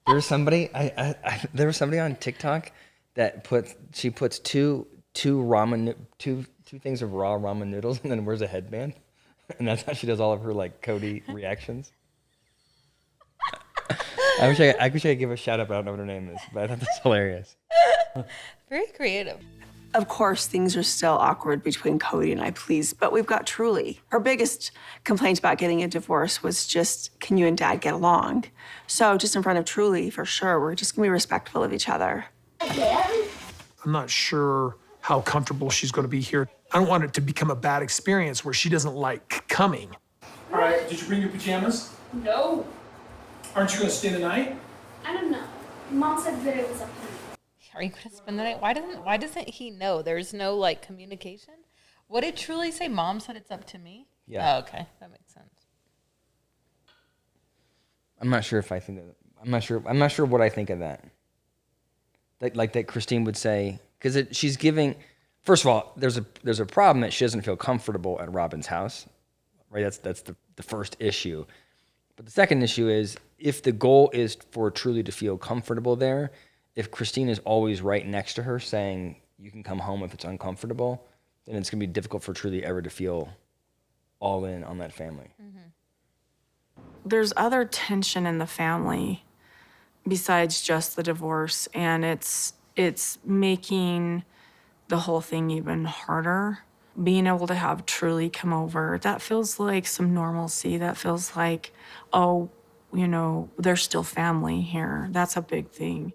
There was somebody there was somebody on TikTok that puts two things of raw ramen noodles and then wears a headband, and that's how she does all of her like Kody reactions. I wish I could give a shout out, but I don't know what her name is, but I thought that's hilarious. Very creative. Of course, things are still awkward between Kody and I, please, but we've got Truly. Her biggest complaint about getting a divorce was just, can you and Dad get along? So just in front of Truly, for sure, we're just gonna be respectful of each other. I'm not sure how comfortable she's going to be here. I don't want it to become a bad experience where she doesn't like coming. All right, did you bring your pajamas? No, Aren't you going to stay the night? I don't know. Mom said that it was up to me. Are you gonna spend the night? Why doesn't he know? There's no like communication. What did Truly say? Mom said it's up to me. Yeah. Oh, okay, that makes sense. I'm not sure if I think that. I'm not sure what I think of that. That Christine would say, because she's giving. First of all, there's a problem that she doesn't feel comfortable at Robyn's house, right? That's the first issue. But the second issue is if the goal is for Truly to feel comfortable there, if Christine is always right next to her saying you can come home if it's uncomfortable, then it's gonna be difficult for Truly ever to feel all in on that family. Mm-hmm. There's other tension in the family besides just the divorce, and it's making the whole thing even harder. Being able to have Truly come over, that feels like some normalcy. That feels like, oh, there's still family here. That's a big thing.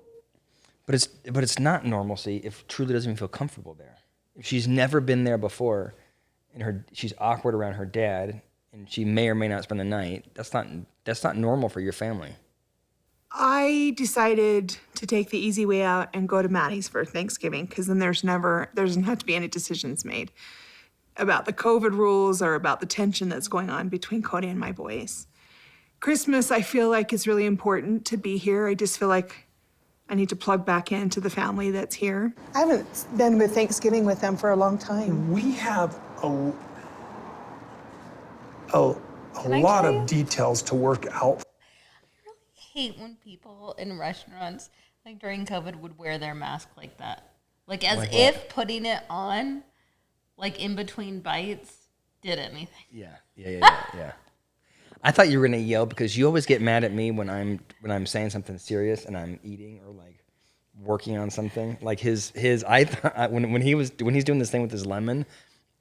But it's not normalcy if Truly doesn't even feel comfortable there. If she's never been there before, and she's awkward around her dad, and she may or may not spend the night, that's not normal for your family. I decided to take the easy way out and go to Maddie's for Thanksgiving, because then there doesn't have to be any decisions made about the COVID rules or about the tension that's going on between Kody and my boys. Christmas, I feel like, is really important to be here. I just feel like I need to plug back into the family that's here. I haven't been with Thanksgiving with them for a long time. We have a lot of details to work out. Hate when people in restaurants like during COVID would wear their mask like that, like as if putting it on like in between bites did anything. Yeah. I thought you were gonna yell because you always get mad at me when I'm saying something serious and I'm eating or like working on something. Like I thought when he's doing this thing with his lemon,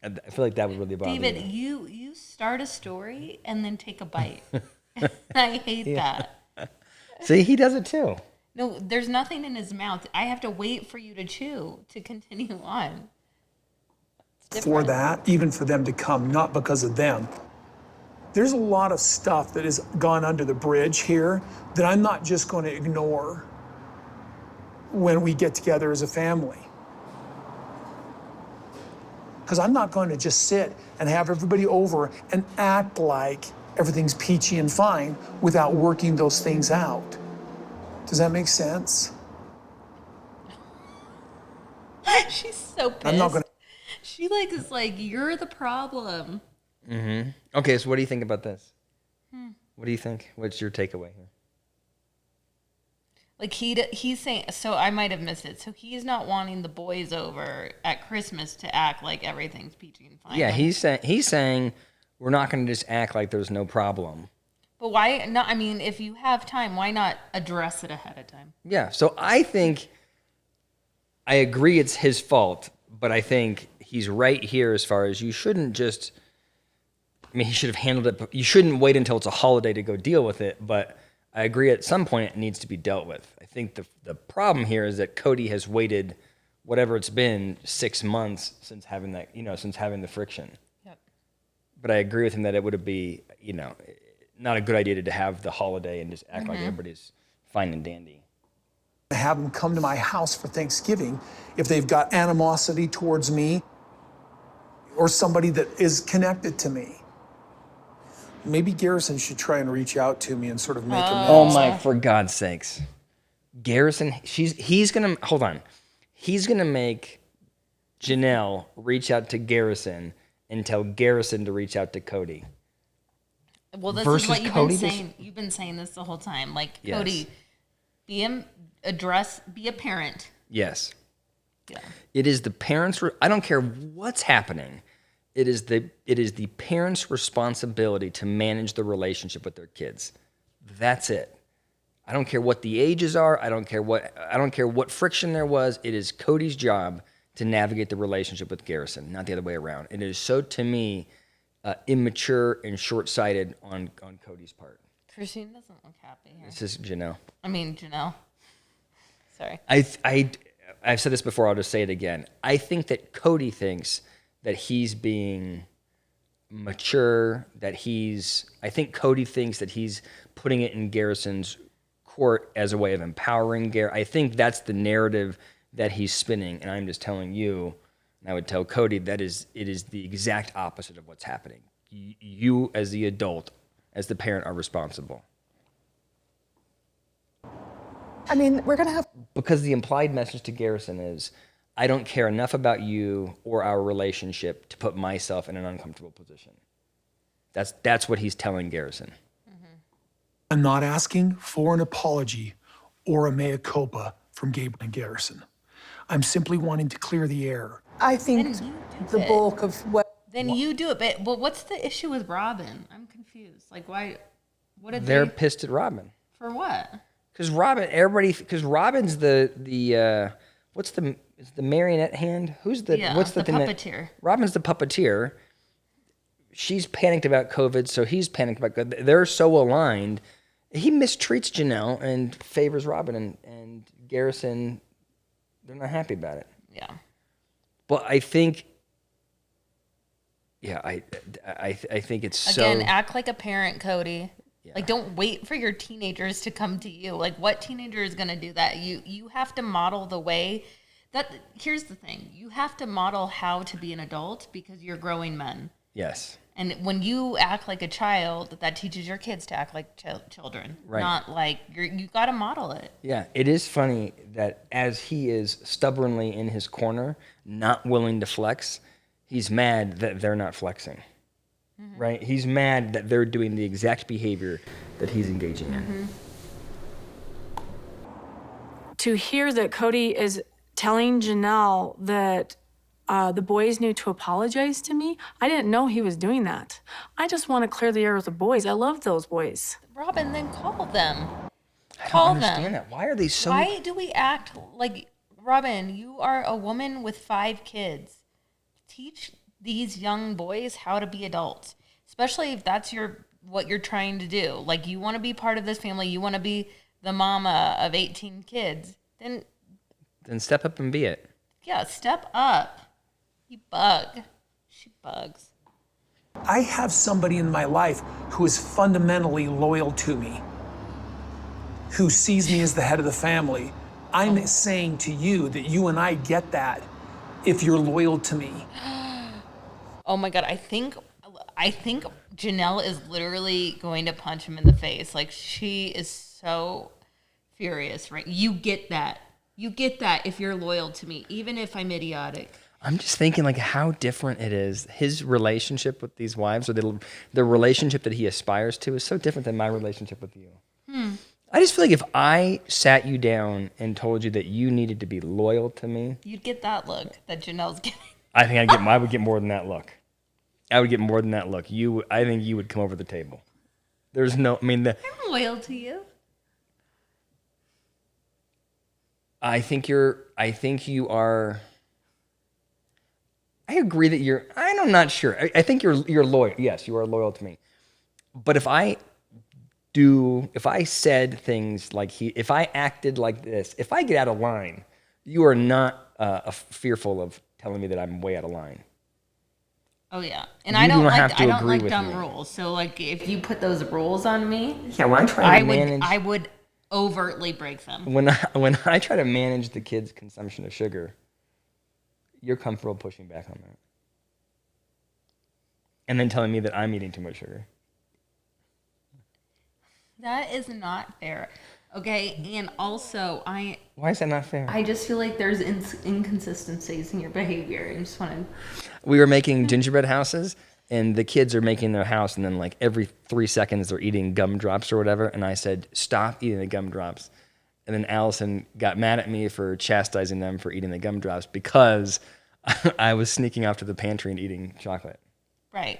I feel like that would really bother David, me. you start a story and then take a bite. I hate that. See, he does it too. No, there's nothing in his mouth. I have to wait for you to chew to continue on. For that, even for them to come, not because of them. There's a lot of stuff that has gone under the bridge here that I'm not just going to ignore when we get together as a family. Because I'm not going to just sit and have everybody over and act like everything's peachy and fine without working those things out. Does that make sense? She's so pissed. I'm not going to. She is like, you're the problem. Mm-hmm. Okay, so what do you think about this? What do you think? What's your takeaway here? Like he's saying, so I might have missed it. So he's not wanting the boys over at Christmas to act like everything's peachy and fine. Yeah, like, he's saying we're not going to just act like there's no problem. But why not? I mean, if you have time, why not address it ahead of time? Yeah, so I agree it's his fault, but I think he's right here as far as you shouldn't just. I mean, he should have handled it. But you shouldn't wait until it's a holiday to go deal with it. But I agree at some point it needs to be dealt with. I think the problem here is that Kody has waited, whatever it's been, 6 months since having that, since having the friction. Yep. But I agree with him that it would be, not a good idea to have the holiday and just act like everybody's fine and dandy. Have them come to my house for Thanksgiving if they've got animosity towards me or somebody that is connected to me. Maybe Garrison should try and reach out to me and sort of make amends. Oh my, for God's sakes. Garrison, he's going to, hold on. He's going to make Janelle reach out to Garrison and tell Garrison to reach out to Kody. Well, this Versus is what you've Kody been saying. You've been saying this the whole time. Like, Yes. Kody, Be a parent. Yes. Yeah. It is the parents' I don't care what's happening. It is the parents' responsibility to manage the relationship with their kids. That's it. I don't care what the ages are. I don't care what friction there was. It is Kody's job to navigate the relationship with Garrison, not the other way around. And it is so, to me, immature and short-sighted on Kody's part. Christine doesn't look happy here. This is Janelle. I mean, Janelle. Sorry. I've said this before. I'll just say it again. I think that Kody thinks that he's being mature. I think Kody thinks that he's putting it in Garrison's court as a way of empowering Garrison. I think that's the narrative that he's spinning, and I'm just telling you, and I would tell Kody that it is the exact opposite of what's happening. You, as the adult, as the parent, are responsible. I mean, we're gonna have. Because the implied message to Garrison is, I don't care enough about you or our relationship to put myself in an uncomfortable position. That's what he's telling Garrison. I'm not asking for an apology or a mea culpa from Gabriel and Garrison. I'm simply wanting to clear the air. I think Then you do the it. bulk of what. Then you do it. But what's the issue with Robyn? I'm confused. Like, why? What did They're they? pissed at Robyn. For what? Because Robyn's the what's the marionette hand? Who's the what's the thing puppeteer. Robyn's the puppeteer. She's panicked about COVID, so he's panicked about COVID. They're so aligned. He mistreats Janelle and favors Robyn, and Garrison. They're not happy about it. Yeah. But I think, I think it's Again, so. act like a parent, Kody. Yeah. Like, don't wait for your teenagers to come to you. Like, what teenager is going to do that? You have to model the way that. Here's the thing: you have to model how to be an adult because you're growing men. Yes. And when you act like a child, that teaches your kids to act like children. Right. Not like you got to model it. Yeah, it is funny that as he is stubbornly in his corner, not willing to flex, he's mad that they're not flexing. Mm-hmm. Right? He's mad that they're doing the exact behavior that he's engaging in. To hear that Kody is telling Janelle that the boys need to apologize to me, I didn't know he was doing that. I just want to clear the air with the boys. I love those boys. Robyn, then call them. I don't Call understand them. that. Why are they so... Why do we act like, Robyn, you are a woman with 5 kids. Teach these young boys how to be adults, especially if that's what you're trying to do. Like, you want to be part of this family, you want to be the mama of 18 kids, then step up and be it. Yeah, step up. You bug. She bugs. I have somebody in my life who is fundamentally loyal to me, who sees me as the head of the family. I'm saying to you that you and I get that if you're loyal to me. Oh my God, I think Janelle is literally going to punch him in the face. Like, she is so furious, right? You get that. You get that if you're loyal to me, even if I'm idiotic. I'm just thinking, like, how different it is. His relationship with these wives, or the relationship that he aspires to, is so different than my relationship with you. I just feel like if I sat you down and told you that you needed to be loyal to me, you'd get that look that Janelle's getting. I think I would get more than that look. I would get more than that look. I think you would come over the table. There's no, I mean, I'm loyal to you. I think you are. I agree that I'm not sure. I think you're loyal. Yes, you are loyal to me. But if I said things like if I acted like this, if I get out of line, you are not fearful of telling me that I'm way out of line. Oh yeah, and You I don't have like to agree with dumb me. rules. So like, if you put those rules on me, Yeah, when I try to manage, I would overtly break them. when I try to manage the kids' consumption of sugar, you're comfortable pushing back on that, and then telling me that I'm eating too much sugar. That is not fair. Okay, and also Why is that not fair? I just feel like there's inconsistencies in your behavior. I just want to. We were making gingerbread houses, and the kids are making their house, and then like every 3 seconds they're eating gumdrops or whatever. And I said, "Stop eating the gumdrops." and then Allison got mad at me for chastising them for eating the gumdrops because I was sneaking off to the pantry and eating chocolate. Right.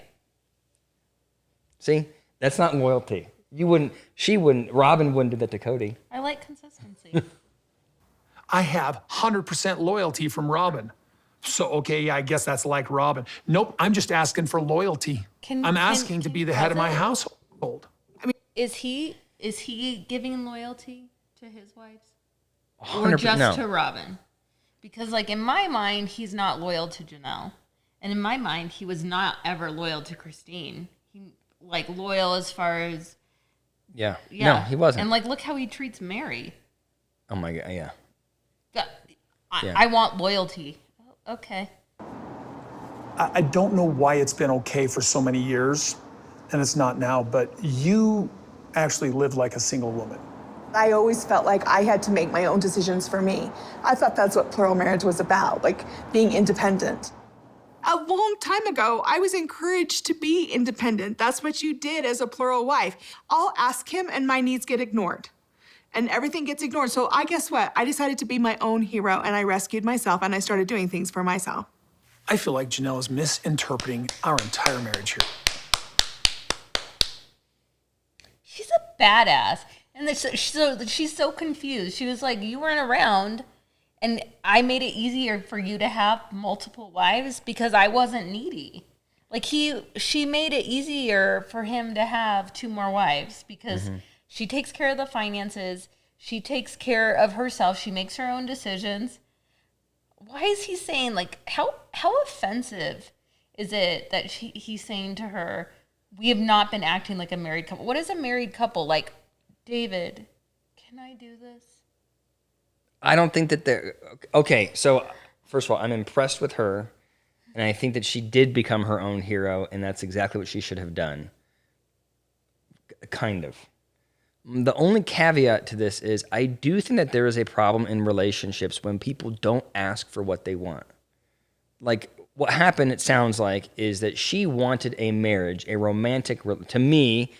See, that's not loyalty. Robyn wouldn't do that to Kody. I like consistency. I have 100% loyalty from Robyn. So, okay, yeah, I guess that's like Robyn. Nope, I'm just asking for loyalty. I'm asking to be the head of my household. Is he giving loyalty to his wives? Or 100%, just no. to Robyn? Because, like, in my mind, he's not loyal to Janelle. And in my mind, he was not ever loyal to Christine. He, like, loyal as far as... Yeah. Yeah. No, he wasn't. And, like, look how he treats Meri. Oh, my God, yeah. I want loyalty. Okay. I don't know why it's been okay for so many years, and it's not now, but you actually live like a single woman. I always felt like I had to make my own decisions for me. I thought that's what plural marriage was about, like being independent. A long time ago, I was encouraged to be independent. That's what you did as a plural wife. I'll ask him and my needs get ignored. And everything gets ignored. So guess what? I decided to be my own hero and I rescued myself and I started doing things for myself. I feel like Janelle is misinterpreting our entire marriage here. She's a badass. And she's so confused. She was like, you weren't around, and I made it easier for you to have multiple wives because I wasn't needy. Like, she made it easier for him to have 2 more wives because she takes care of the finances. She takes care of herself. She makes her own decisions. Why is he saying, like, how offensive is it that he's saying to her, we have not been acting like a married couple? What is a married couple? Like, David, can I do this? I don't think that they're... Okay, so first of all, I'm impressed with her, and I think that she did become her own hero, and that's exactly what she should have done. Kind of. The only caveat to this is I do think that there is a problem in relationships when people don't ask for what they want. Like, what happened, it sounds like, is that she wanted a marriage, a romantic... To me...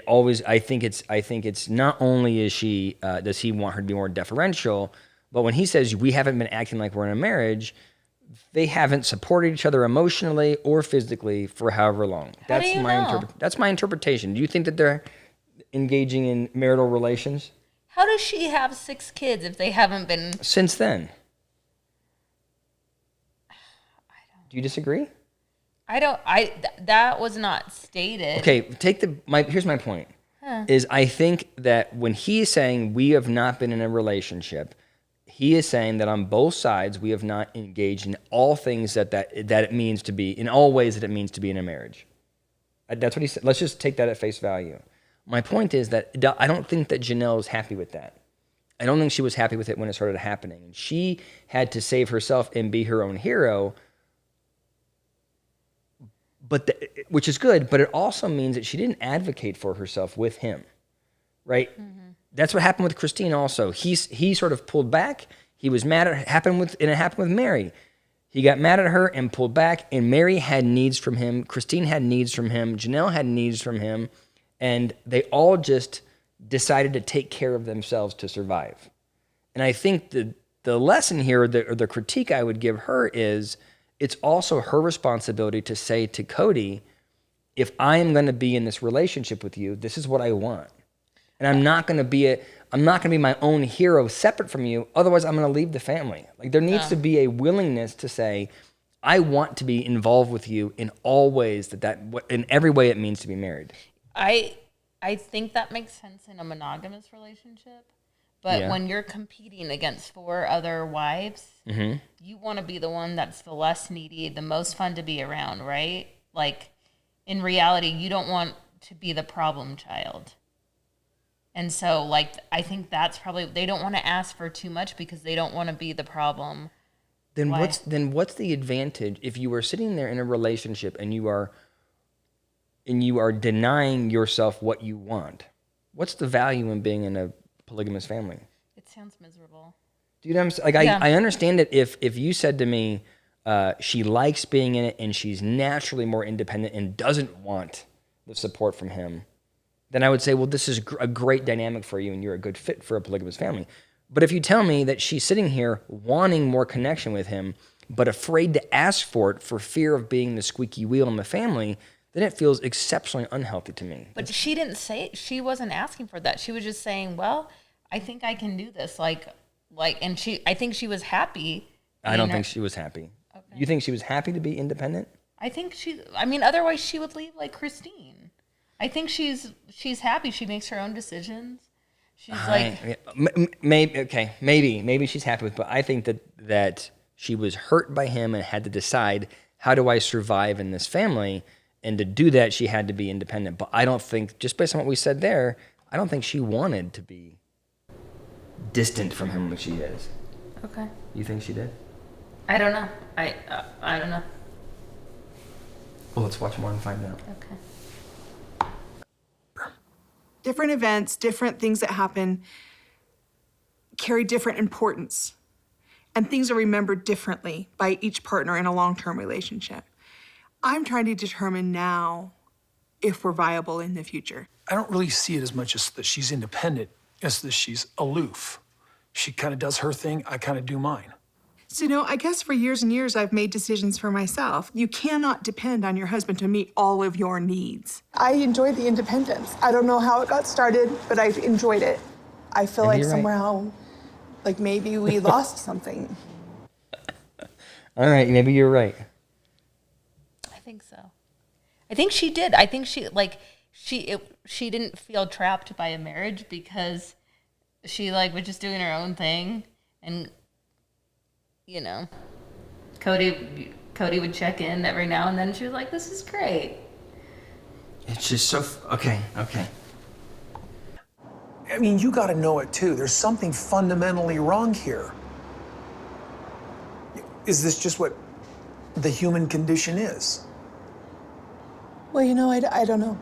I think it's not only is she does he want her to be more deferential, but when he says we haven't been acting like we're in a marriage, they haven't supported each other emotionally or physically for however long. That's my interpretation. Do you think that they're engaging in marital relations? How does she have 6 kids if they haven't been Since then? Do you disagree? That was not stated. Okay, here's my point. Is I think that when he's saying we have not been in a relationship, he is saying that on both sides we have not engaged in all things that it means to be, in all ways that it means to be in a marriage. That's what he said. Let's just take that at face value. My point is that I don't think that Janelle is happy with that. I don't think she was happy with it when it started happening. And she had to save herself and be her own hero. Which is good, but it also means that she didn't advocate for herself with him, right? Mm-hmm. That's what happened with Christine also. He sort of pulled back. He was mad at it happened with Meri. He got mad at her and pulled back, and Meri had needs from him. Christine had needs from him. Janelle had needs from him, and they all just decided to take care of themselves to survive. And I think the lesson here, or the critique I would give her is, it's also her responsibility to say to Kody, if I am going to be in this relationship with you, this is what I want. And I'm not going to be my own hero separate from you. Otherwise, I'm going to leave the family. Like, there needs to be a willingness to say, I want to be involved with you in all ways in every way it means to be married. I think that makes sense in a monogamous relationship. But when you're competing against 4 other wives, you want to be the one that's the less needy, the most fun to be around, right? Like, in reality, you don't want to be the problem child. And so, like, I think that's probably, they don't want to ask for too much because they don't want to be the problem. Then what's the advantage if you are sitting there in a relationship and you are denying yourself what you want? What's the value in being in a polygamous family? It sounds miserable. Do you know what I'm saying? Like, I understand it if you said to me, she likes being in it and she's naturally more independent and doesn't want the support from him, then I would say, well, this is a great dynamic for you and you're a good fit for a polygamous family. But if you tell me that she's sitting here wanting more connection with him, but afraid to ask for it for fear of being the squeaky wheel in the family, then it feels exceptionally unhealthy to me. But she didn't say it. She wasn't asking for that. She was just saying, well, I think I can do this. And I think she was happy. I don't think she was happy. Okay. You think she was happy to be independent? I think otherwise she would leave like Christine. I think she's happy. She makes her own decisions. She's maybe she's happy with, but I think that she was hurt by him and had to decide, how do I survive in this family? And to do that, she had to be independent. But I don't think, just based on what we said there, I don't think she wanted to be distant from him like she is. Okay. You think she did? I don't know. I don't know. Well, let's watch more and find out. Okay. Different events, different things that happen carry different importance. And things are remembered differently by each partner in a long-term relationship. I'm trying to determine now if we're viable in the future. I don't really see it as much as that she's independent as that she's aloof. She kind of does her thing, I kind of do mine. So, I guess for years and years, I've made decisions for myself. You cannot depend on your husband to meet all of your needs. I enjoyed the independence. I don't know how it got started, but I've enjoyed it. I feel like somehow, like maybe we lost something. All right, maybe you're right. I think so. I think she did. I think she didn't feel trapped by a marriage because she was just doing her own thing, and Kody would check in every now and then. She was like, "This is great." It's just so okay. I mean, you got to know it too. There's something fundamentally wrong here. Is this just what the human condition is? Well, I don't know.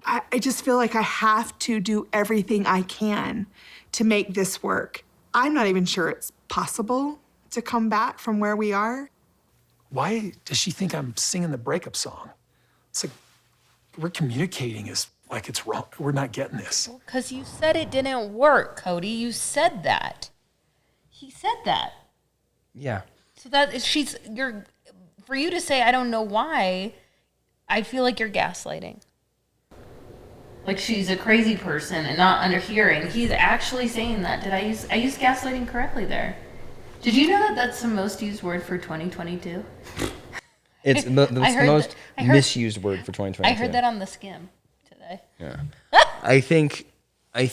I just feel like I have to do everything I can to make this work. I'm not even sure it's possible to come back from where we are. Why does she think I'm singing the breakup song? It's like we're communicating as like it's wrong. We're not getting this. Because you said it didn't work, Kody. You said that. He said that. Yeah. So for you to say, I don't know why, I feel like you're gaslighting. Like she's a crazy person and not underhearing. He's actually saying that. I used gaslighting correctly there? Did you know that that's the most used word for 2022? It's the most misused word for 2022. I heard that on the skim today. Yeah. I think I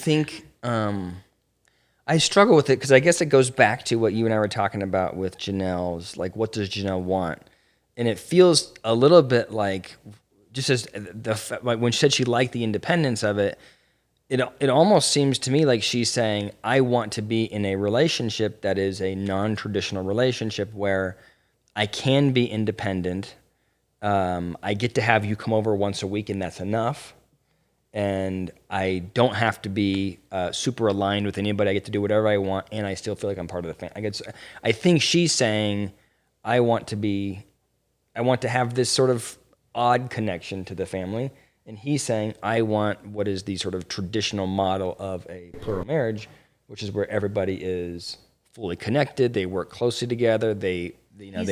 struggle with it because I guess it goes back to what you and I were talking about with Janelle's, like, what does Janelle want? And it feels a little bit like, just as like when she said she liked the independence of it, it almost seems to me like she's saying, I want to be in a relationship that is a non-traditional relationship where I can be independent. I get to have you come over once a week and that's enough. And I don't have to be super aligned with anybody. I get to do whatever I want, and I still feel like I'm part of the family. I think she's saying, I want to have this sort of odd connection to the family, and he's saying, I want what is the sort of traditional model of a plural marriage, which is where everybody is fully connected. They work closely together. They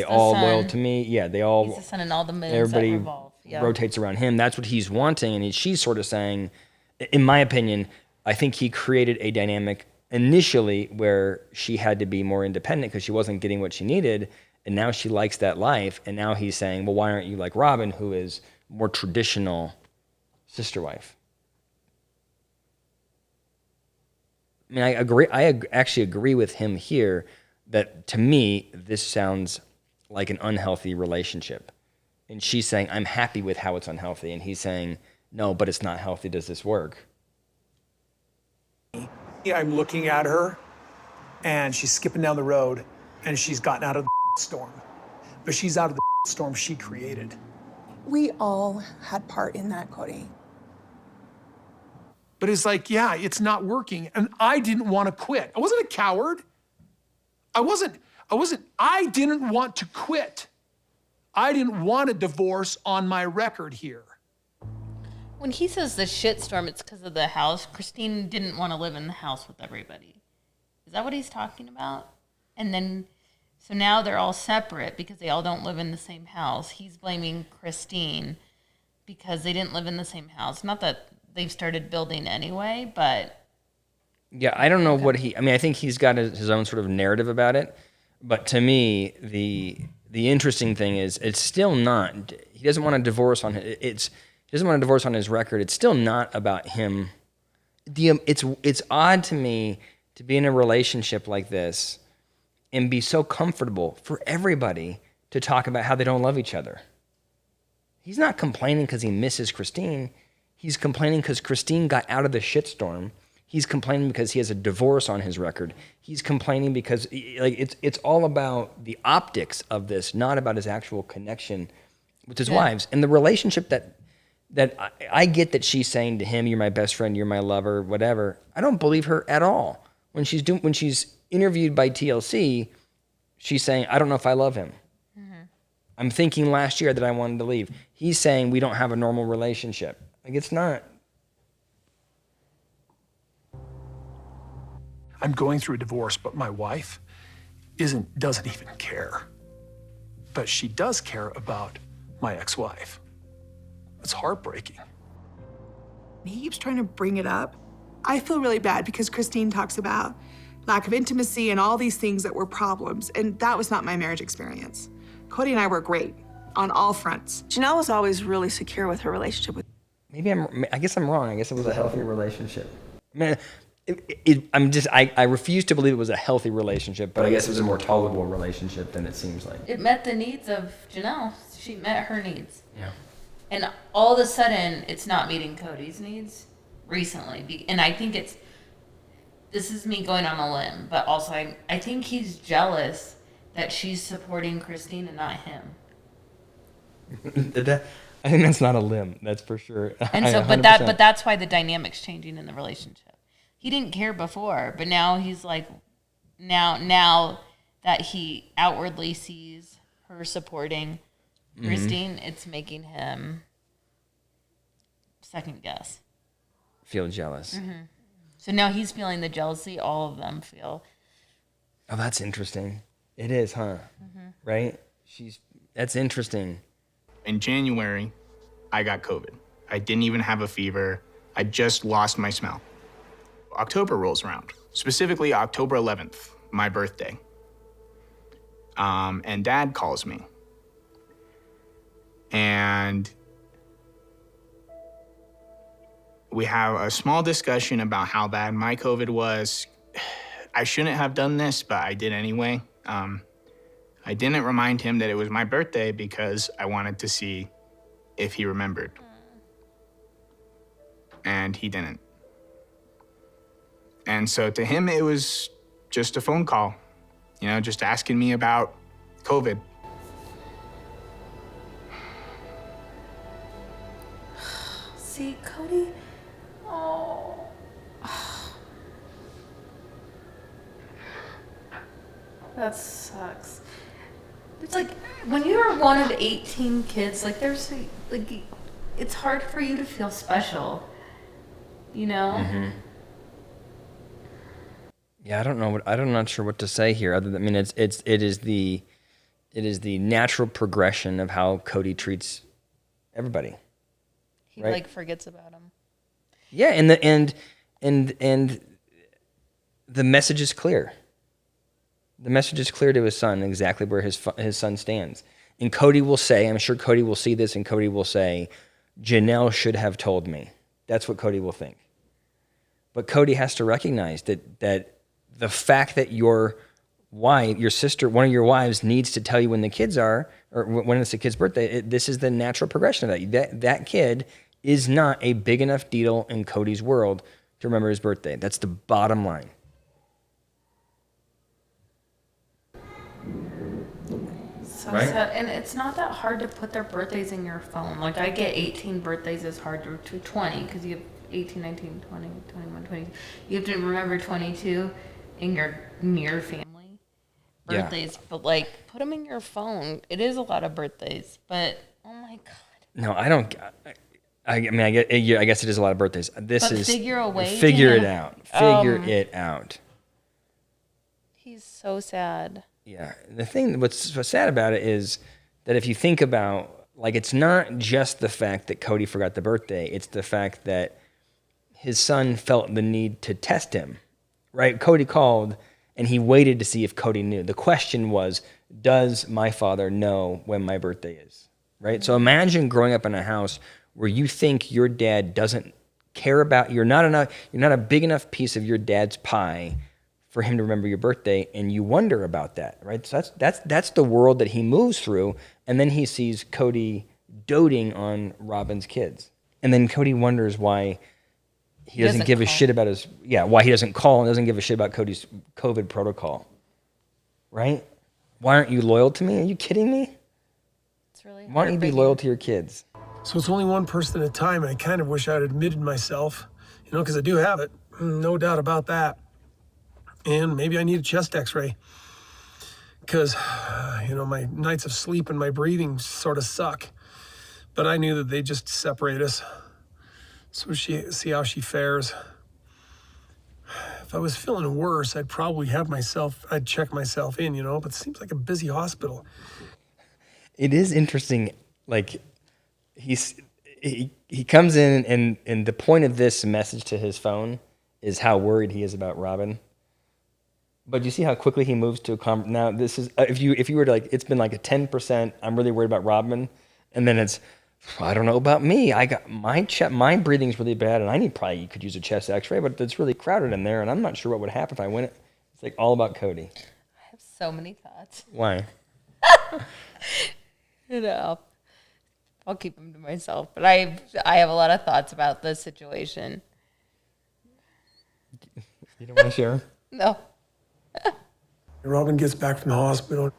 all loyal to me. Yeah, they all. He's the sun and all the moons everybody that revolve. Yep. rotates around him. That's what he's wanting, and she's sort of saying, in my opinion, I think he created a dynamic initially where she had to be more independent because she wasn't getting what she needed, and now she likes that life. And now he's saying, well, why aren't you like Robyn, who is more traditional sister wife? I mean, I agree. Actually agree with him here that to me, this sounds like an unhealthy relationship. And she's saying, I'm happy with how it's unhealthy. And he's saying, no, but it's not healthy. Does this work? I'm looking at her, and she's skipping down the road, and she's gotten out of the storm. But she's out of the storm she created. We all had part in that, Kody. But it's like, yeah, it's not working. And I didn't want to quit. I wasn't a coward. I didn't want to quit. I didn't want a divorce on my record here. When he says the shitstorm, it's because of the house. Christine didn't want to live in the house with everybody. Is that what he's talking about? And then, so now they're all separate because they all don't live in the same house. He's blaming Christine because they didn't live in the same house. Not that they've started building anyway, but... Yeah, I don't know what I think he's got his own sort of narrative about it. But to me, the interesting thing is it's still not, he doesn't want a divorce on it. He doesn't want a divorce on his record. It's still not about him. It's odd to me to be in a relationship like this and be so comfortable for everybody to talk about how they don't love each other. He's not complaining because he misses Christine. He's complaining because Christine got out of the shitstorm. He's complaining because he has a divorce on his record. He's complaining because it's all about the optics of this, not about his actual connection with his wives. And the relationship that I get that she's saying to him, "You're my best friend, you're my lover," whatever. I don't believe her at all. When she's interviewed by TLC, she's saying, "I don't know if I love him. I'm thinking last year that I wanted to leave." He's saying we don't have a normal relationship. Like, it's not. I'm going through a divorce, but my wife doesn't even care. But she does care about my ex-wife. It's heartbreaking. He keeps trying to bring it up. I feel really bad because Christine talks about lack of intimacy and all these things that were problems, and that was not my marriage experience. Kody and I were great on all fronts. Janelle was always really secure with her relationship with. I guess I'm wrong. I guess it was a healthy relationship. I mean, I refuse to believe it was a healthy relationship, but I guess it was a more tolerable relationship than it seems like. It met the needs of Janelle. She met her needs. Yeah. And all of a sudden, it's not meeting Kody's needs recently. And I think this is me going on a limb, but also I think he's jealous that she's supporting Christine and not him. I think that's not a limb, that's for sure. And so, but that's why the dynamic's changing in the relationship. He didn't care before, but now he's like, now that he outwardly sees her supporting Christine, it's making him second guess. Feel jealous. Mm-hmm. So now he's feeling the jealousy all of them feel. Oh, that's interesting. It is, huh? Mm-hmm. Right? That's interesting. In January, I got COVID. I didn't even have a fever. I just lost my smell. October rolls around, specifically October 11th, my birthday. And Dad calls me. And we have a small discussion about how bad my COVID was. I shouldn't have done this, but I did anyway. I didn't remind him that it was my birthday because I wanted to see if he remembered. And he didn't. And so to him, it was just a phone call, just asking me about COVID. See, Kody, oh. That sucks. It's like when you're one of 18 kids, it's hard for you to feel special, Mm-hmm. Yeah, I'm not sure what to say here. Other than, it is the natural progression of how Kody treats everybody. He right? Forgets about him. Yeah, and the message is clear. The message is clear to his son exactly where his son stands. And Kody will say, I'm sure Kody will see this, and Kody will say, Janelle should have told me. That's what Kody will think. But Kody has to recognize that the fact that your sister, one of your wives, needs to tell you when the kids are, or when it's the kid's birthday, this is the natural progression of that. That kid is not a big enough deal in Kody's world to remember his birthday. That's the bottom line. So right? sad. And it's not that hard to put their birthdays in your phone. Like, I get 18 birthdays is hard to 20 because you have 18, 19, 20, 21, 22. You have to remember 22 in your near family birthdays. Yeah. But, put them in your phone. It is a lot of birthdays. But, oh, my God. No, I don't. I mean, I guess it is a lot of birthdays. This But is figure a way to Figure it him. out. Figure it out. He's so sad. Yeah. The thing, what's so sad about it is that if you think about, like, it's not just the fact that Kody forgot the birthday. It's the fact that his son felt the need to test him, right? Kody called and he waited to see if Kody knew. The question was, does my father know when my birthday is, right? So imagine growing up in a house where you think your dad doesn't care about, you're not a big enough piece of your dad's pie for him to remember your birthday, and you wonder about that, right? So that's the world that he moves through, and then he sees Kody doting on Robyn's kids. And then Kody wonders why he doesn't give a shit about why he doesn't call and doesn't give a shit about Cody's COVID protocol, right? Why aren't you loyal to me? Are you kidding me? It's really Why don't you be loyal to your kids? So it's only one person at a time, and I kind of wish I'd admitted myself, because I do have it, no doubt about that. And maybe I need a chest x-ray because, my nights of sleep and my breathing sort of suck. But I knew that they'd just separate us. So see how she fares. If I was feeling worse, I'd probably I'd check myself in, but it seems like a busy hospital. It is interesting, like, he comes in and the point of this message to his phone is how worried he is about Robyn. But you see how quickly he moves to now this is if you were to, like, it's been like a 10%, I'm really worried about Robyn, and then it's, I don't know about me. I got my breathing's really bad, and you could use a chest x-ray, but it's really crowded in there, and I'm not sure what would happen if I went. It's like all about Kody. I have so many thoughts. Why? I'll keep them to myself, but I have a lot of thoughts about this situation. You don't want to share? No. Robyn gets back from the hospital.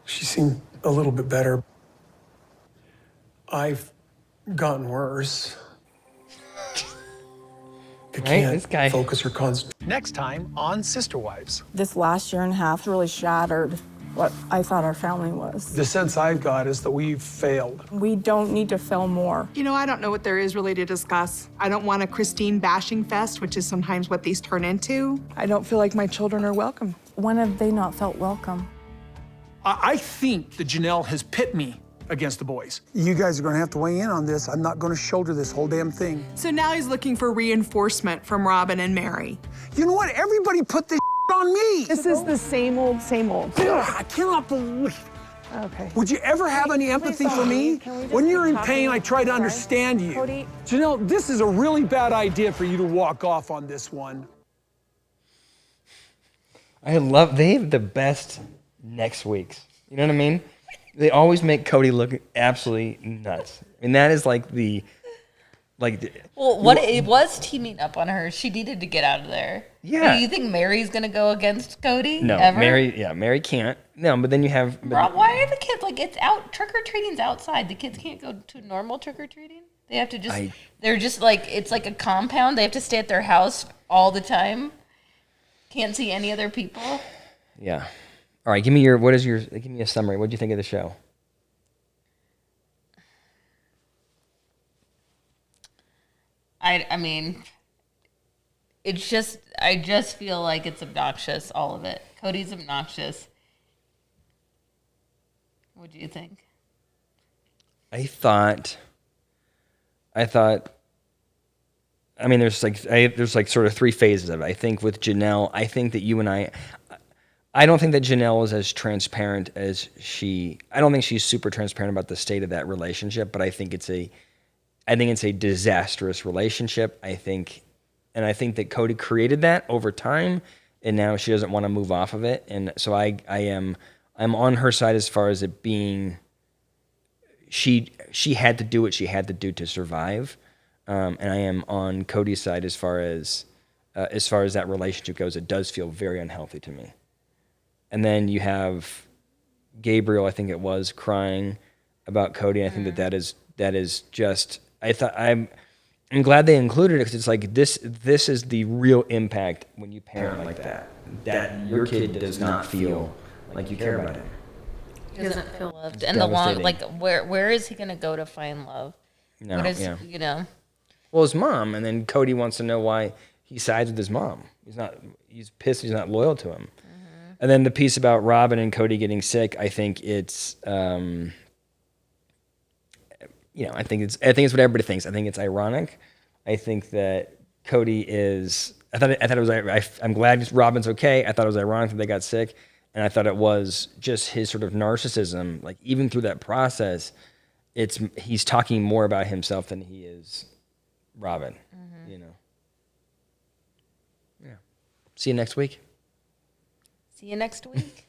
She seemed a little bit better. I've gotten worse. I can't this guy. focus or concentrate. Next time on Sister Wives. This last year and a half really shattered what I thought our family was. The sense I've got is that we've failed. We don't need to fail more. I don't know what there is really to discuss. I don't want a Christine bashing fest, which is sometimes what these turn into. I don't feel like my children are welcome. When have they not felt welcome? I think that Janelle has pit me against the boys. You guys are going to have to weigh in on this. I'm not going to shoulder this whole damn thing. So now he's looking for reinforcement from Robyn and Meri. You know what? Everybody put this on me. This is the same old, same old. Ugh, I cannot believe. Okay. Would you ever have any empathy for me? When you're in pain, I try to understand you. Kody? Janelle, this is a really bad idea for you to walk off on this one. They have the best next weeks. You know what I mean? They always make Kody look absolutely nuts. And that is like Well, it was teaming up on her. She needed to get out of there. Yeah. Do you think Mary's gonna go against Kody? No, ever? Meri can't. No, but then you have. Why are the kids it's out? Trick or treating's outside. The kids can't go to normal trick or treating. They have to just. They're just it's like a compound. They have to stay at their house all the time. Can't see any other people. Yeah. All right. Give me a summary. What do you think of the show? I mean, I just feel like it's obnoxious, all of it. Kody's obnoxious. What do you think? I thought. I mean, there's sort of three phases of it. I think with Janelle, I think that you and I don't think that Janelle is as transparent as I don't think she's super transparent about the state of that relationship, but I think it's a disastrous relationship. I think that Kody created that over time, and now she doesn't want to move off of it. And so I'm on her side as far as it being. She had to do what she had to do to survive, and I am on Kody's side as far as that relationship goes. It does feel very unhealthy to me. And then you have Gabriel, I think it was, crying about Kody. I think that is just. I'm glad they included it because it's like this is the real impact when you parent like that. That your kid does not feel like you care about him. He doesn't feel loved. It's And the long, devastating. where is he going to go to find love? No, What is, yeah. Well, his mom, and then Kody wants to know why he sides with his mom. He's pissed he's not loyal to him. And then the piece about Robyn and Kody getting sick, I think it's, I think it's what everybody thinks. I think it's ironic. I think that Kody is. I thought it was. I'm glad Robyn's okay. I thought it was ironic that they got sick, and I thought it was just his sort of narcissism. Like even through that process, he's talking more about himself than he is Robyn. Yeah. See you next week. See you next week.